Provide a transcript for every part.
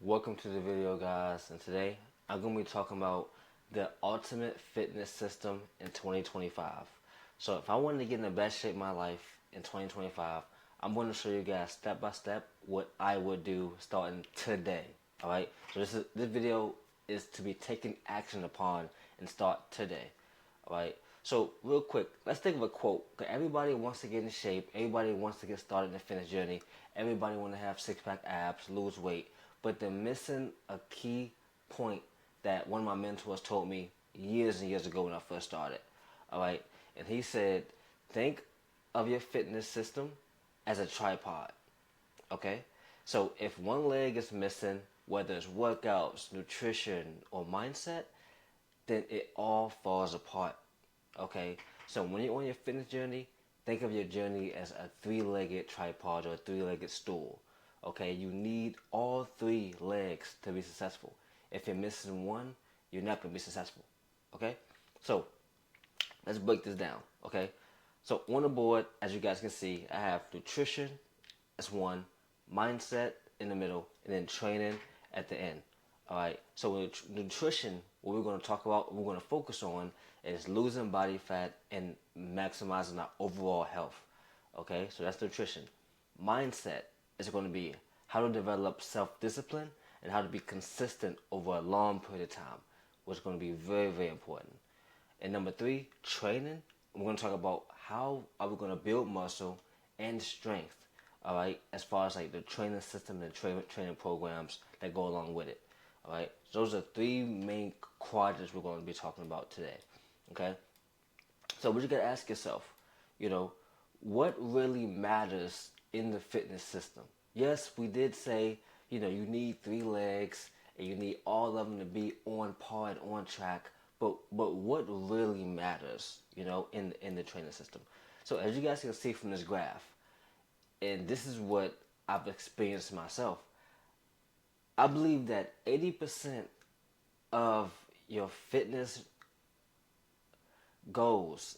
Welcome to the video, guys, and today I'm going to be talking about the ultimate fitness system in 2025. So if I wanted to get in the best shape of my life in 2025, I'm going to show you guys step by step what I would do starting today. All right, so this video is to be taken action upon and start today. All right, so real quick, let's think of a quote. 'Cause everybody wants to get in shape, everybody wants to get started in the fitness journey, everybody want to have six-pack abs, lose weight, but they're missing a key point that one of my mentors told me years and years ago when I first started. All right, and he said, think of your fitness system as a tripod. Okay, so if one leg is missing, whether it's workouts, nutrition, or mindset, then it all falls apart. Okay, so when you're on your fitness journey, think of your journey as a three-legged tripod or a three-legged stool. Okay, you need all three legs to be successful. If you're missing one, you're not going to be successful. Okay, so let's break this down. Okay, so on the board, as you guys can see, I have nutrition as one, mindset in the middle, and then training at the end. All right. So with nutrition, what we're going to talk about, we're going to focus on is losing body fat and maximizing our overall health. Okay. So that's nutrition. Mindset is going to be how to develop self-discipline and how to be consistent over a long period of time, which is going to be very, very important. And number three, training. We're going to talk about how are we going to build muscle and strength. All right, as far as like the training system and training programs that go along with it. All right, so those are three main quadrants we're going to be talking about today. Okay, so what you got to ask yourself, you know, what really matters in the fitness system? Yes, we did say, you need three legs and you need all of them to be on par and on track. But what really matters, in the training system? So as you guys can see from this graph, and this is what I've experienced myself, I believe that 80% of your fitness goals,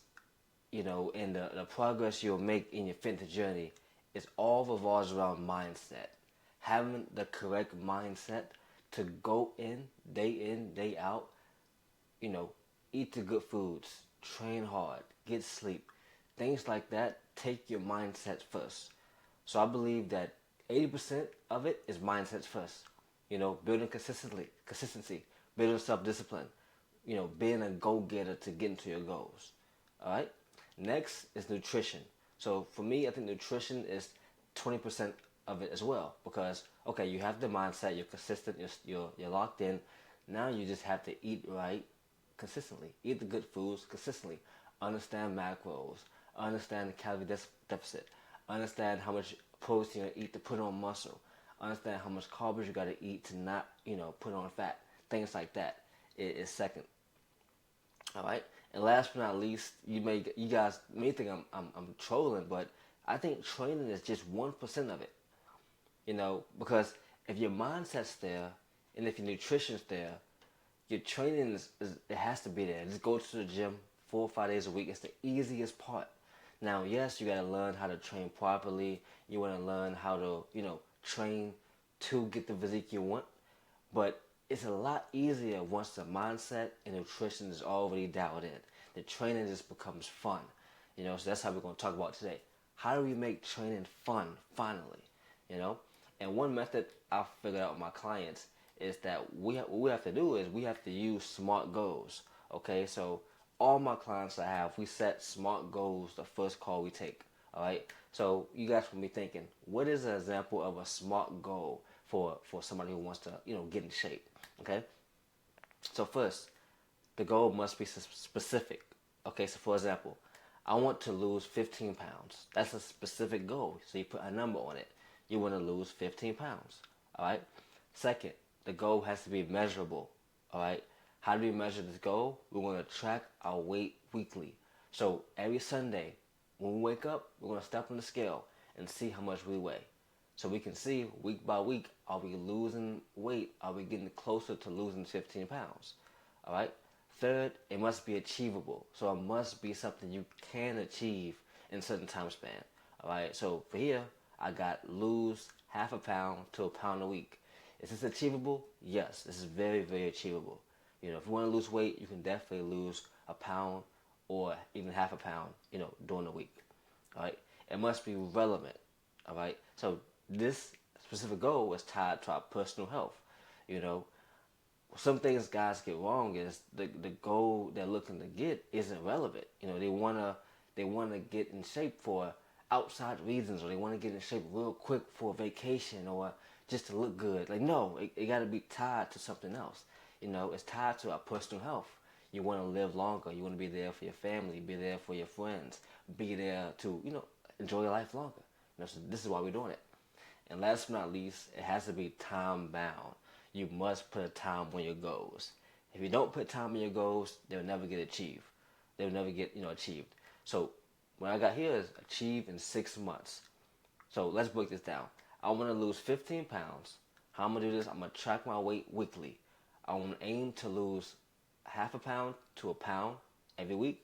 and the progress you'll make in your fitness journey is all revolves around mindset. Having the correct mindset to go in, day out, you know, eat the good foods, train hard, get sleep, things like that. Take your mindset first. So I believe that 80% of it is mindsets first. Building consistency, building self-discipline, being a go-getter to get into your goals. All right. Next is nutrition. So for me, I think nutrition is 20% of it as well, because okay, you have the mindset, you're consistent, you're locked in. Now you just have to eat right consistently, eat the good foods consistently, understand macros, understand the calorie deficit, understand how much protein you eat to put on muscle, understand how much carbs you got to eat to not, put on fat. Things like that is second. All right. And last but not least, you guys may think I'm trolling, but I think training is just 1% of it. Because if your mindset's there and if your nutrition's there, your training it has to be there. Just go to the gym 4 or 5 days a week. It's the easiest part. Now, yes, you gotta learn how to train properly. You wanna learn how to, train to get the physique you want. But it's a lot easier once the mindset and nutrition is already dialed in. The training just becomes fun. So that's how we're gonna talk about today. How do we make training fun finally? And one method I figured out with my clients is that what we have to do is we have to use SMART goals. Okay, so all my clients I have, we set SMART goals the first call we take. All right, so you guys will be thinking, what is an example of a SMART goal for somebody who wants to get in shape? Okay, so first, the goal must be specific. Okay, so for example, I want to lose 15 pounds. That's a specific goal. So you put a number on it. You want to lose 15 pounds. All right. Second, the goal has to be measurable. All right. How do we measure this goal? We're going to track our weight weekly. So every Sunday, when we wake up, we're going to step on the scale and see how much we weigh. So we can see week by week, are we losing weight? Are we getting closer to losing 15 pounds? All right. Third, it must be achievable. So it must be something you can achieve in a certain time span. All right. So for here, I got lose half a pound to a pound a week. Is this achievable? Yes, this is very, very achievable. If you want to lose weight, you can definitely lose a pound or even half a pound, during the week. All right. It must be relevant. All right. So this specific goal is tied to our personal health. You know, some things guys get wrong is the goal they're looking to get isn't relevant. They wanna get in shape for outside reasons, or they want to get in shape real quick for a vacation, or just to look good. Like, no, it got to be tied to something else. It's tied to our personal health. You want to live longer. You want to be there for your family, be there for your friends, be there to enjoy your life longer. So this is why we're doing it. And last but not least, it has to be time bound. You must put a time on your goals. If you don't put time on your goals, they'll never get achieved. They'll never get achieved. So what I got here is achieve in 6 months. So let's break this down. I want to lose 15 pounds. How I'm gonna do this? I'm gonna track my weight weekly. I want to aim to lose half a pound to a pound every week.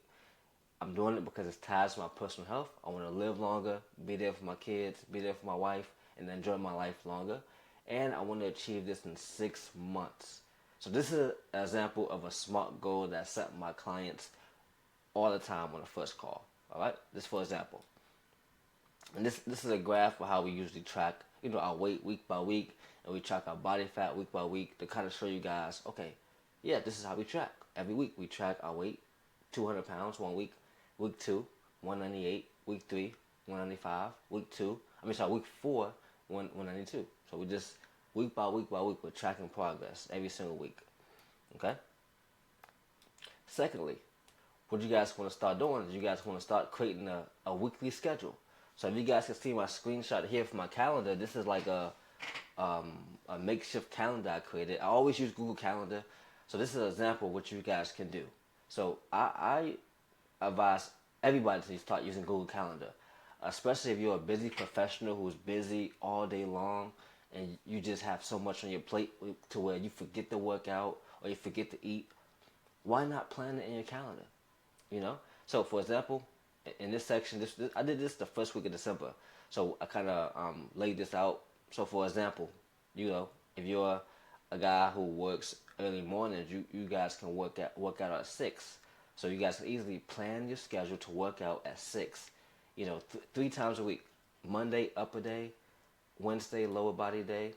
I'm doing it because it's tied to my personal health. I want to live longer, be there for my kids, be there for my wife, and enjoy my life longer. And I want to achieve this in 6 months. So this is an example of a SMART goal that I set my clients all the time on the first call. All right, this for example. And this is a graph of how we usually track, our weight week by week, and we track our body fat week by week to kind of show you guys, okay, yeah, this is how we track. Every week we track our weight, 200 pounds 1 week, week 2, 198, week 3, 195, week 4, 192. So we just week by week by week, we're tracking progress every single week. Okay. Secondly, what you guys want to start doing is you guys want to start creating a weekly schedule. So if you guys can see my screenshot here from my calendar, this is like a makeshift calendar I created. I always use Google Calendar. So this is an example of what you guys can do. So I advise everybody to start using Google Calendar, especially if you're a busy professional who's busy all day long and you just have so much on your plate to where you forget to work out or you forget to eat. Why not plan it in your calendar? So for example, in this section, this I did this the first week of December, so I kind of laid this out. So for example, if you're a guy who works early mornings, you guys can work out at 6. So you guys can easily plan your schedule to work out at 6. 3 times a week: Monday upper day, Wednesday lower body day,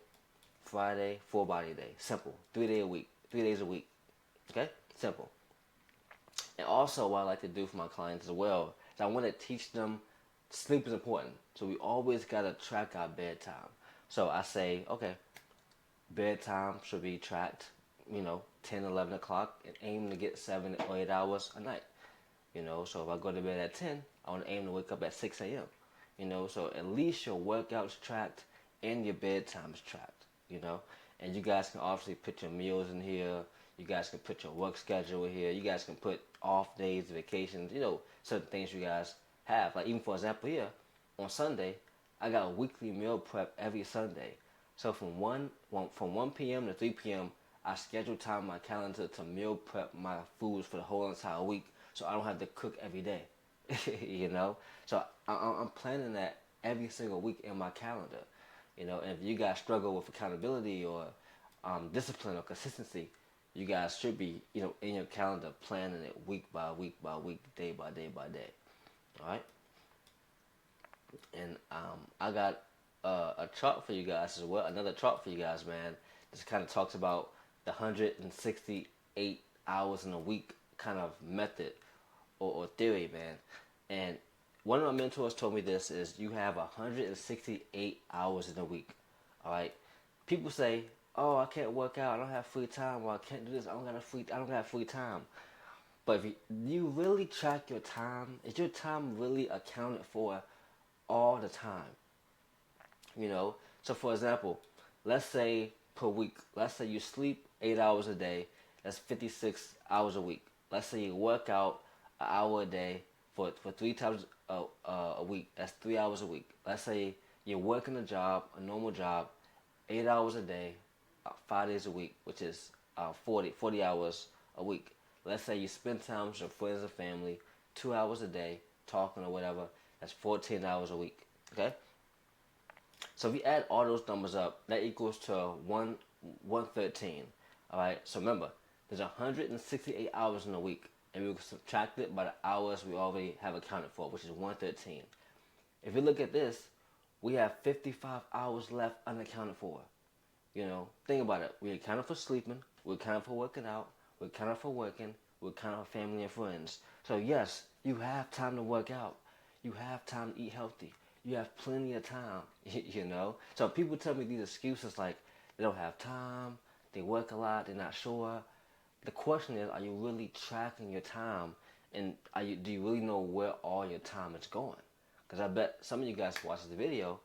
Friday full body day. Simple. 3 day a week. 3 days a week. Okay, simple. And also, what I like to do for my clients as well is I want to teach them sleep is important. So we always got to track our bedtime. So I say, okay, bedtime should be tracked, 10, 11 o'clock, and aim to get 7 or 8 hours a night. So if I go to bed at 10, I want to aim to wake up at 6 a.m. So at least your workout's tracked and your bedtime's tracked, And you guys can obviously put your meals in here. You guys can put your work schedule in here. You guys can put off days, vacations, certain things you guys have. Like even for example here, on Sunday, I got a weekly meal prep every Sunday. So from 1 p.m. to 3 p.m., I schedule time on my calendar to meal prep my foods for the whole entire week, so I don't have to cook every day. So I'm planning that every single week in my calendar. And if you guys struggle with accountability or discipline or consistency, you guys should be, in your calendar planning it week by week by week, day by day by day. All right. And I got a chart for you guys as well. Another chart for you guys, man. This kind of talks about the 168 hours in a week kind of method or theory, man. And one of my mentors told me this is you have 168 hours in a week. All right. People say, "Oh, I can't work out. I don't have free time. Or I can't do this. I don't have free time." But if you really track your time, is your time really accounted for all the time? So for example, let's say per week, let's say you sleep 8 hours a day. That's 56 hours a week. Let's say you work out an hour a day for 3 times a week. That's 3 hours a week. Let's say you're working a normal job, 8 hours a day, 5 days a week, which is 40 hours a week. Let's say you spend time with your friends and family, 2 hours a day, talking or whatever. That's 14 hours a week. Okay. So if you add all those numbers up, that equals to 113. All right. So remember, there's 168 hours in a week, and we can subtract it by the hours we already have accounted for, which is 113. If you look at this, we have 55 hours left unaccounted for. Think about it. We accounted for sleeping, we accounted for working out, we accounted for working, we accounted for family and friends. So yes, you have time to work out. You have time to eat healthy. You have plenty of time, So people tell me these excuses like they don't have time, they work a lot, they're not sure. The question is, are you really tracking your time, and do you really know where all your time is going? Because I bet some of you guys watch the video,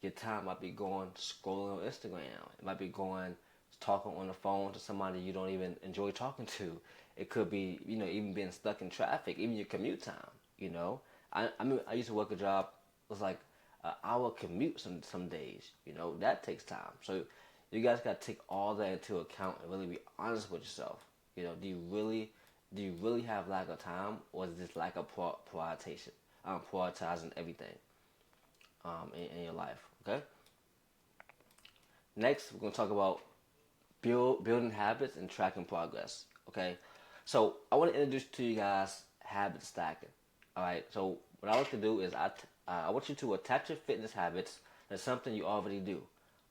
your time might be going scrolling on Instagram. It might be going talking on the phone to somebody you don't even enjoy talking to. It could be, even being stuck in traffic, even your commute time. I used to work a job, it was like an hour commute some days. That takes time. So you guys got to take all that into account and really be honest with yourself. Do you really have lack of time, or is this lack of prioritization, prioritizing everything in your life? Okay. Next, we're gonna talk about building habits and tracking progress. Okay. So I want to introduce to you guys habit stacking. All right. So what I like to do is I want you to attach your fitness habits to something you already do.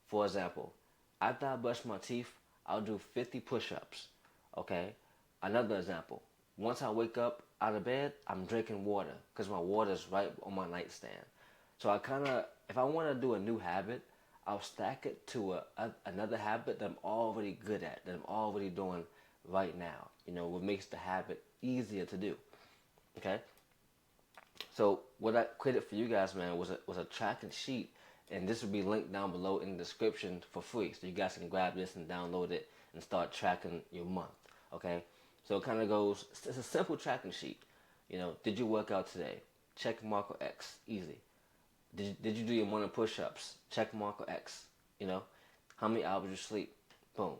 For example, after I brush my teeth, I'll do 50 push-ups. Okay. Another example. Once I wake up out of bed, I'm drinking water because my water is right on my nightstand. So if I want to do a new habit, I'll stack it to another habit that I'm already good at, that I'm already doing right now. What makes the habit easier to do. Okay. So what I created for you guys, man, was a tracking sheet, and this will be linked down below in the description for free, so you guys can grab this and download it and start tracking your month. Okay. So it kind of goes. It's a simple tracking sheet. Did you work out today? Check mark or X. Easy. Did you do your morning push-ups? Check mark or X. How many hours you sleep? Boom.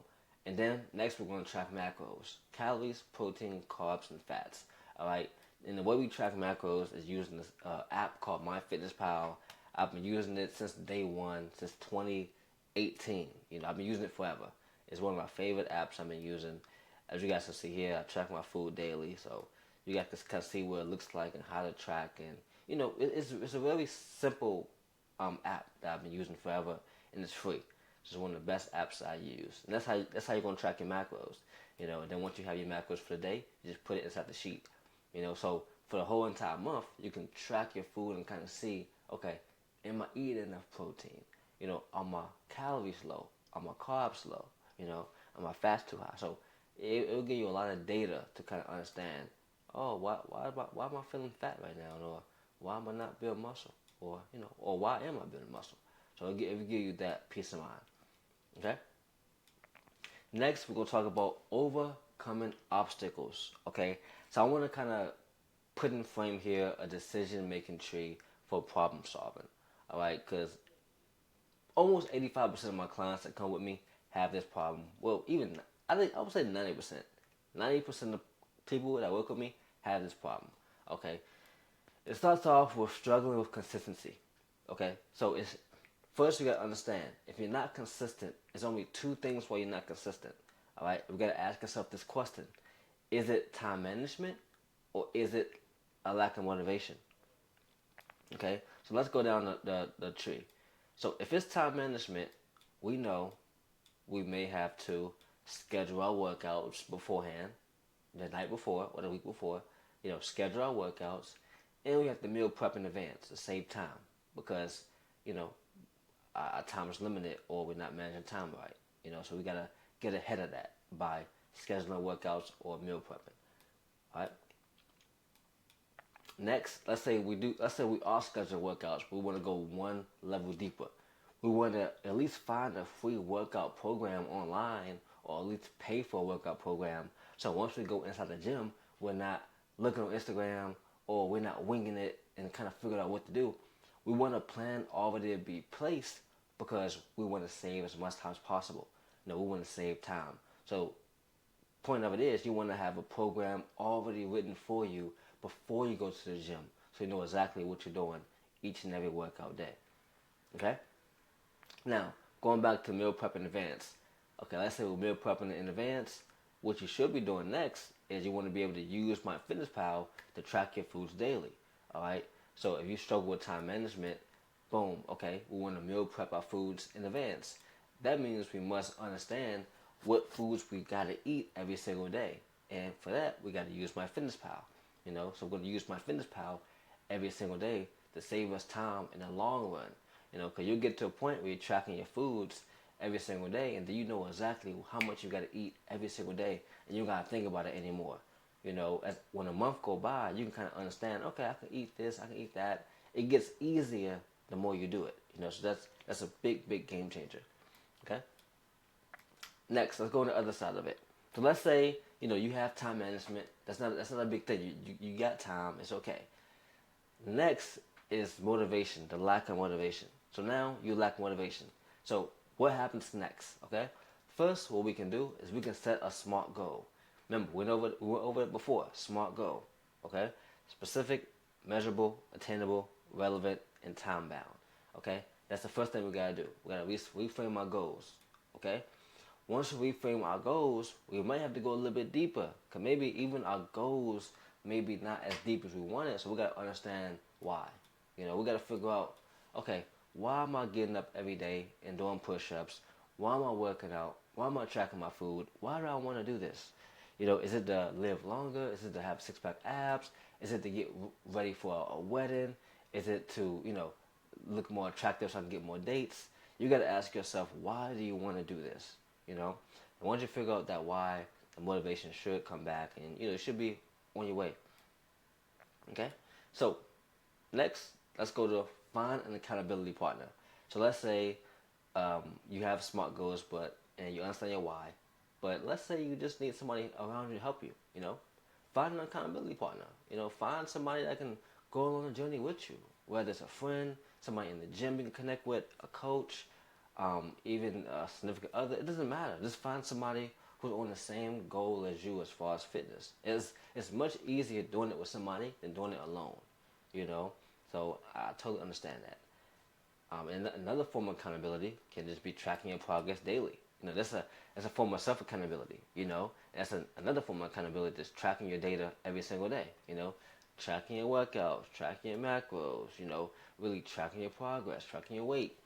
And then next we're going to track macros: calories, protein, carbs, and fats. All right. And the way we track macros is using this app called MyFitnessPal. I've been using it since day one, since 2018. I've been using it forever. It's one of my favorite apps I've been using. As you guys can see here, I track my food daily, so you guys can kind of see what it looks like and how to track. And it's a very simple app that I've been using forever, and it's free. It's one of the best apps I use, and that's how you're gonna track your macros. And then once you have your macros for the day, you just put it inside the sheet. So for the whole entire month, you can track your food and kind of see, okay, am I eating enough protein? Are my calories low? Are my carbs low? Are my fats too high? So it'll give you a lot of data to kind of understand. Oh, why am I feeling fat right now? Or why am I not building muscle? Or why am I building muscle? So it'll give you that peace of mind. Okay. Next, we're gonna talk about overcoming obstacles. Okay. So I want to kind of put in frame here a decision-making tree for problem solving. All right, because almost 85% of my clients that come with me have this problem. Well, even I would say 90%. 90% of people that work with me have this problem. Okay, it starts off with struggling with consistency. Okay, so it's first you gotta understand if you're not consistent, it's only two things why you're not consistent. All right, we gotta ask ourselves this question: is it time management, or is it a lack of motivation? Okay, so let's go down the tree. So if it's time management, we know we may have to schedule our workouts beforehand, the night before or the week before. Schedule our workouts, and we have to meal prep in advance to save time because you know our time is limited or we're not managing time right. So we gotta get ahead of that by scheduling workouts or meal prepping. All right. Next, let's say we are scheduling workouts, but we want to go one level deeper. We want to at least find a free workout program online, or at least pay for a workout program. So once we go inside the gym, we're not looking on Instagram, or we're not winging it and kind of figuring out what to do. We want a plan already to be placed because we want to save as much time as possible. We want to save time. So point of it is you want to have a program already written for you before you go to the gym, so you know exactly what you're doing each and every workout day. Okay. Now going back to meal prep in advance. Okay, let's say we're meal prepping in advance. What you should be doing next is you want to be able to use MyFitnessPal to track your foods daily. All right. So if you struggle with time management, boom. Okay, we want to meal prep our foods in advance. That means we must understand what foods we gotta eat every single day, and for that we gotta use MyFitnessPal. So we're gonna use MyFitnessPal every single day to save us time in the long run. Because you'll get to a point where you're tracking your foods every single day, and then you know exactly how much you got to eat every single day, and you got to think about it anymore. As when a month go by, you can kind of understand. Okay, I can eat this, I can eat that. It gets easier the more you do it. So that's a big game changer. Okay. Next, let's go on the other side of it. So let's say you have time management. That's not a big thing. You got time. It's okay. Next is motivation, the lack of motivation. So now you lack motivation. So what happens next? Okay. First, what we can do is we can set a SMART goal. Remember, we went over it before. SMART goal. Okay. Specific, measurable, attainable, relevant, and time bound. Okay. That's the first thing we gotta do. We gotta reframe our goals. Okay. Once we reframe our goals, we might have to go a little bit deeper. Cause maybe even our goals maybe not as deep as we wanted. So we gotta understand why. We gotta figure out, okay, why am I getting up every day and doing push-ups? Why am I working out? Why am I tracking my food? Why do I want to do this? Is it to live longer? Is it to have six-pack abs? Is it to get ready for a wedding? Is it to, look more attractive so I can get more dates? You got to ask yourself, why do you want to do this? And once you figure out that why, the motivation should come back, and it should be on your way. Okay, so next, let's go to find an accountability partner. So let's say you have SMART goals, and you understand your why, but let's say you just need somebody around you to help you. Find an accountability partner. Find somebody that can go along the journey with you, whether it's a friend, somebody in the gym you can connect with, a coach, even a significant other. It doesn't matter. Just find somebody who's on the same goal as you as far as fitness. It's much easier doing it with somebody than doing it alone. So I totally understand that. And another form of accountability can just be tracking your progress daily. That's a form of self accountability. That's another form of accountability, just tracking your data every single day. Tracking your workouts, tracking your macros. Really tracking your progress, tracking your weight.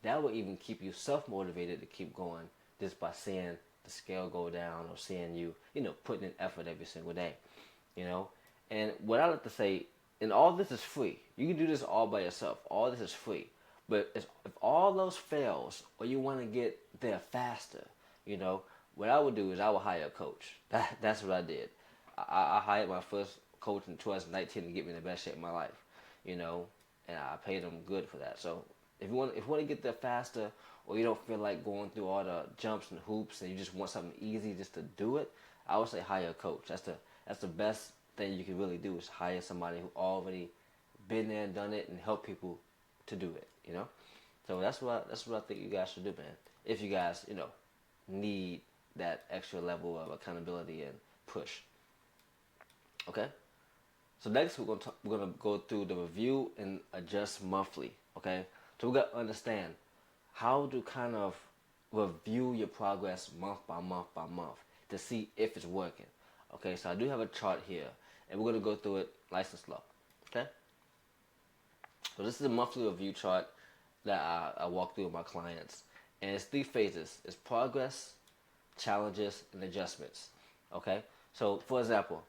That will even keep you self motivated to keep going just by seeing the scale go down or seeing you, putting in effort every single day. And what I like to say, and all this is free. You can do this all by yourself. All this is free. But if all those fails, or you want to get there faster, what I would do is I would hire a coach. That's what I did. I hired my first coach in 2019 to get me in the best shape of my life, and I paid him good for that. So if you want to get there faster, or you don't feel like going through all the jumps and hoops, and you just want something easy just to do it, I would say hire a coach. That's the best thing you can really do is hire somebody who already been there and done it and help people to do it. So that's what I think you guys should do, man. If you guys need that extra level of accountability and push. Okay. So next we're gonna go through the review and adjust monthly. Okay. So we gotta understand how to kind of review your progress month by month by month to see if it's working. Okay, so I do have a chart here, and we're going to go through it nice and slow. Okay? So this is a monthly review chart that I walk through with my clients. And it's 3 phases. It's progress, challenges, and adjustments. Okay? So, for example,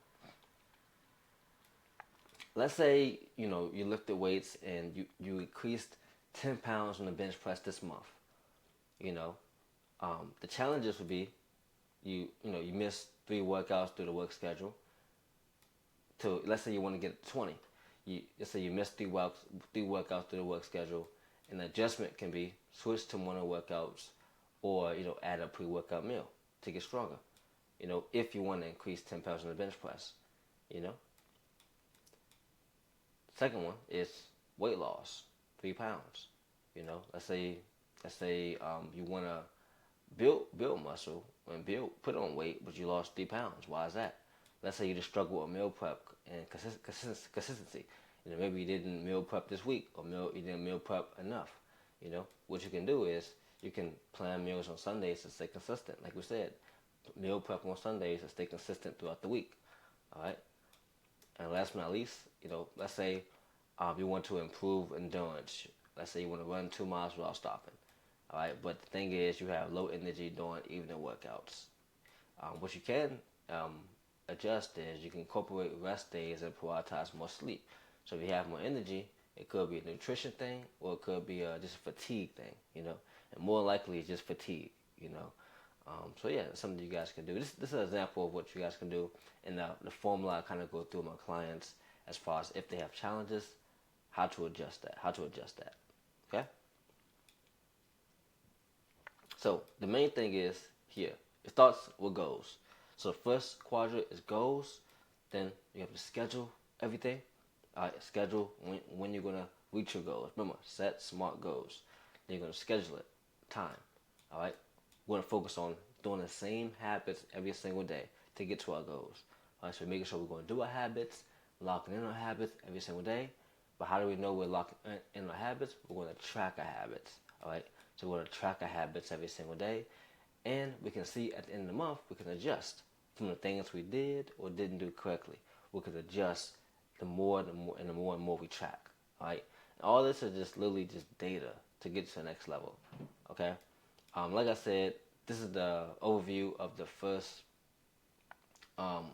let's say, you lifted weights and you increased 10 pounds on the bench press this month. The challenges would be you missed 3 workouts through the work schedule. To let's say you want to get 20. Let's say you missed 3 workouts through the work schedule. An adjustment can be switch to morning workouts, or add a pre-workout meal to get stronger. If you want to increase 10 pounds on the bench press. Second one is weight loss, 3 pounds. Let's say you want to build muscle and put on weight, but you lost 3 pounds. Why is that? Let's say you just struggle with meal prep and consistency. Maybe you didn't meal prep this week, or you didn't meal prep enough. What you can do is You can plan meals on Sundays to stay consistent. Like we said, meal prep on Sundays to stay consistent throughout the week. All right. And last but not least, let's say you want to improve endurance. Let's say you want to run 2 miles without stopping. All right. But the thing is, you have low energy during evening workouts. What you can adjust is you can incorporate rest days and prioritize more sleep. So if you have more energy, it could be a nutrition thing or it could be just a fatigue thing, and more likely it's just fatigue, so yeah, it's something you guys can do. This is an example of what you guys can do, and the formula I kind of go through my clients as far as if they have challenges, how to adjust that. Okay. So the main thing is here. It starts with goals. So the first quadrant is goals. Then you have to schedule everything. All right, schedule when you're gonna reach your goals. Remember, set smart goals. Then you're gonna schedule it, time. All right, we're gonna focus on doing the same habits every single day to get to our goals. All right, so making sure we're gonna do our habits, locking in our habits every single day. But how do we know we're locking in our habits? We're gonna track our habits. All right, so we're gonna track our habits every single day, and we can see at the end of the month we can adjust from the things we did or didn't do correctly. We can adjust the more and more we track. All right, and all this is just literally just data to get to the next level. Okay, like I said, this is the overview of um,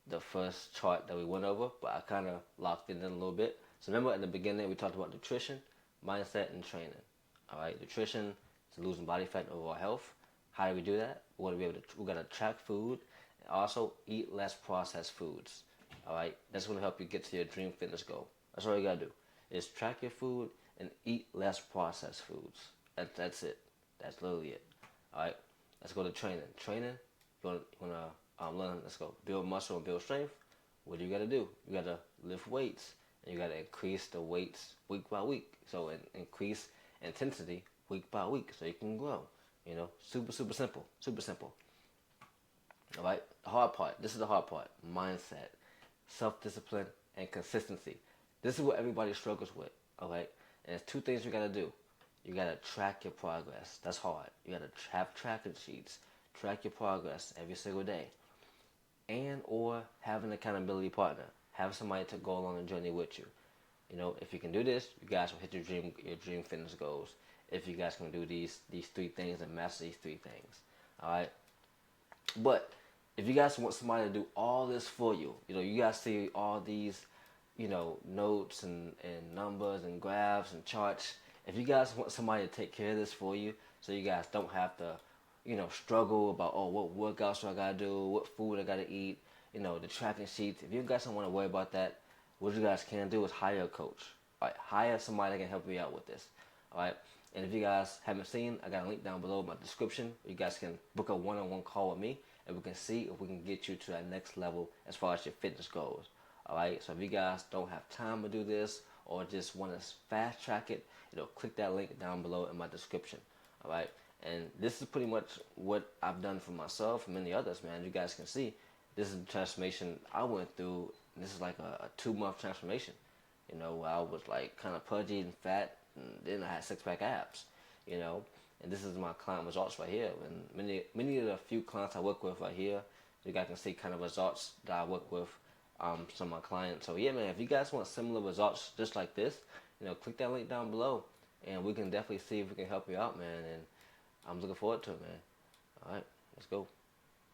the first chart that we went over, but I kind of locked it in a little bit. So remember at the beginning we talked about nutrition, mindset, and training. All right, nutrition is losing body fat and overall health. How do we do that? We gotta track food and also eat less processed foods. All right, that's gonna help you get to your dream fitness goal. That's all you gotta do is track your food and eat less processed foods. That's it. That's literally it. All right, let's go to training. Training, you wanna learn. Let's go build muscle and build strength. What do? You gotta lift weights, and you gotta increase the weights week by week. So increase intensity week by week, so you can grow. Super simple. Super simple. All right. The hard part. This is the hard part. Mindset, self-discipline, and consistency. This is what everybody struggles with. All right. And there's two things you gotta do. You gotta track your progress. That's hard. You gotta have tracking sheets. Track your progress every single day, and or have an accountability partner. Have somebody to go along the journey with you. If you can do this, you guys will hit your dream fitness goals. If you guys can do these three things and master these three things, all right. But if you guys want somebody to do all this for you, you guys see all these, notes and numbers and graphs and charts. If you guys want somebody to take care of this for you, so you guys don't have to, struggle about what workouts I gotta do, what food I gotta eat, the tracking sheets. If you guys don't want to worry about that, what you guys can do is hire a coach. All right, hire somebody that can help you out with this. All right. And if you guys haven't seen, I got a link down below in my description. You guys can book a one-on-one call with me, and we can see if we can get you to that next level as far as your fitness goes. All right. So if you guys don't have time to do this or just want to fast track it, click that link down below in my description. All right. And this is pretty much what I've done for myself and many others, man. You guys can see this is the transformation I went through. This is like a 2-month transformation. I was like kind of pudgy and fat, and then I had 6-pack abs. And this is my client results right here. And many of the few clients I work with right here, you guys can see kind of results that I work with some of my clients. So yeah, man, if you guys want similar results just like this, click that link down below, and we can definitely see if we can help you out, man. And I'm looking forward to it, man. All right, let's go.